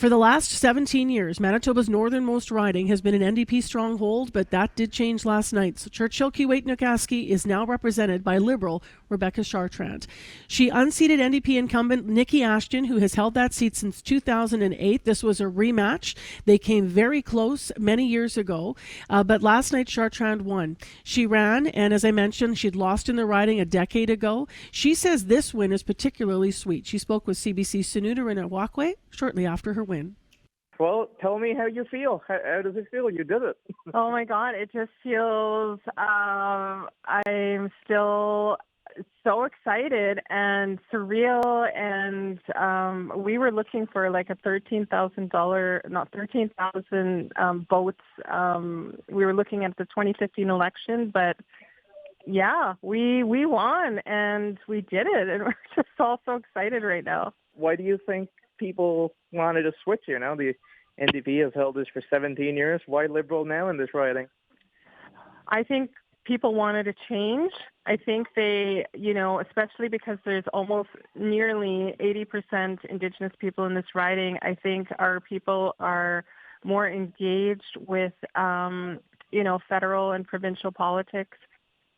For the last 17 years, Manitoba's northernmost riding has been an NDP stronghold, but that did change last night. So Churchill Keewatinook Aski is now represented by Liberal Rebecca Chartrand. She unseated NDP incumbent Niki Ashton, who has held that seat since 2008. This was a rematch. They came very close many years ago, but last night Chartrand won. She ran, and as I mentioned, she'd lost in the riding a decade ago. She says this win is particularly sweet. She spoke with CBC's Sanuda Ranawake shortly after her win. Well, tell me how you feel. How does it feel? You did it. Oh my God, it just feels, I'm still so excited and surreal, and we were looking for like a $13,000 votes. We were looking at the 2015 election, but yeah, we won and we did it, and we're just all so excited right now. Why do you think people wanted to switch? You know, the NDP has held this for 17 years. Why Liberal now in this riding? I think people wanted a change. I think they, especially because there's almost nearly 80% Indigenous people in this riding, I think our people are more engaged with, federal and provincial politics,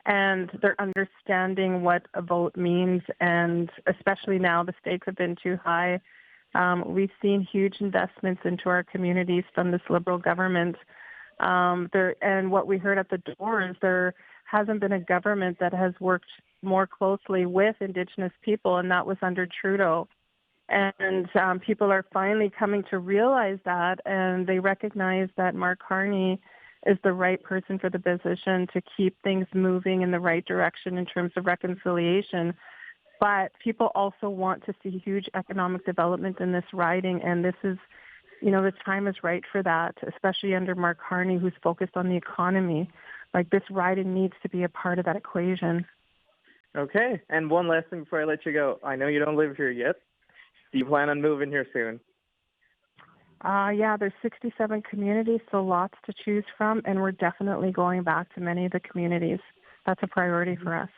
and they're understanding what a vote means, and especially now the stakes have been too high. We've seen huge investments into our communities from this Liberal government. And what we heard at the door is there hasn't been a government that has worked more closely with Indigenous people, and that was under Trudeau. And people are finally coming to realize that, and they recognize that Mark Carney is the right person for the position to keep things moving in the right direction in terms of reconciliation. But people also want to see huge economic development in this riding, and this is, the time is right for that, especially under Mark Carney, who's focused on the economy. Like, this riding needs to be a part of that equation. Okay, and one last thing before I let you go. I know you don't live here yet. Do you plan on moving here soon? Yeah, there's 67 communities, so lots to choose from, and we're definitely going back to many of the communities. That's a priority for us.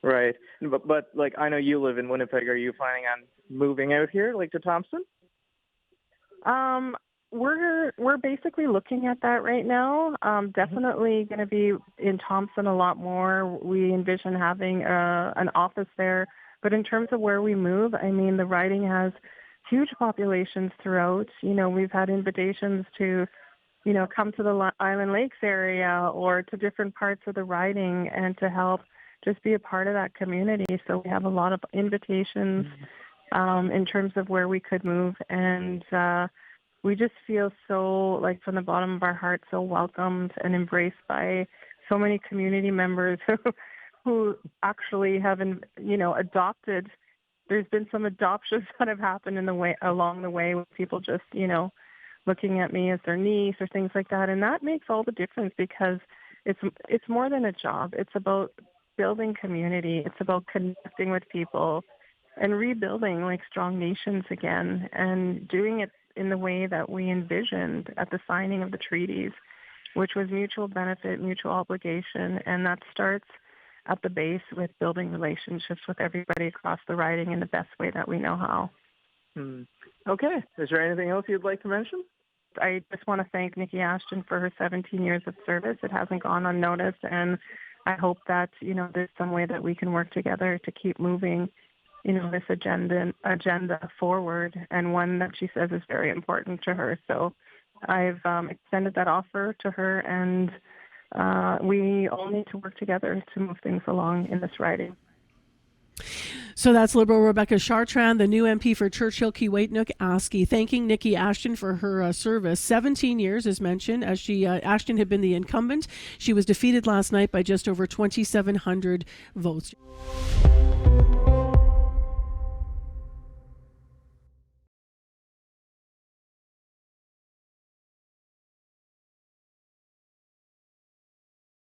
Right. But like, I know you live in Winnipeg. Are you planning on moving out here, like to Thompson? We're basically looking at that right now. Definitely going to be in Thompson a lot more. We envision having an office there. But in terms of where we move, I mean, the riding has huge populations throughout. We've had invitations to, come to the Island Lakes area or to different parts of the riding and to help just be a part of that community. So we have a lot of invitations in terms of where we could move. And we just feel so, like, from the bottom of our heart, so welcomed and embraced by so many community members who actually have, adopted. There's been some adoptions that have happened along the way with people just, looking at me as their niece or things like that. And that makes all the difference, because it's more than a job. It's about building community. It's about connecting with people and rebuilding like strong nations again, and doing it in the way that we envisioned at the signing of the treaties, which was mutual benefit, mutual obligation. And that starts at the base with building relationships with everybody across the riding in the best way that we know how. Okay. Is there anything else you'd like to mention? I just want to thank Niki Ashton for her 17 years of service. It hasn't gone unnoticed, and I hope that, there's some way that we can work together to keep moving, this agenda forward, and one that she says is very important to her. So I've extended that offer to her, and we all need to work together to move things along in this riding. So that's Liberal Rebecca Chartrand, the new MP for Churchill Keewatinook Aski, thanking Niki Ashton for her service. 17 years, as mentioned, as Ashton had been the incumbent. She was defeated last night by just over 2,700 votes.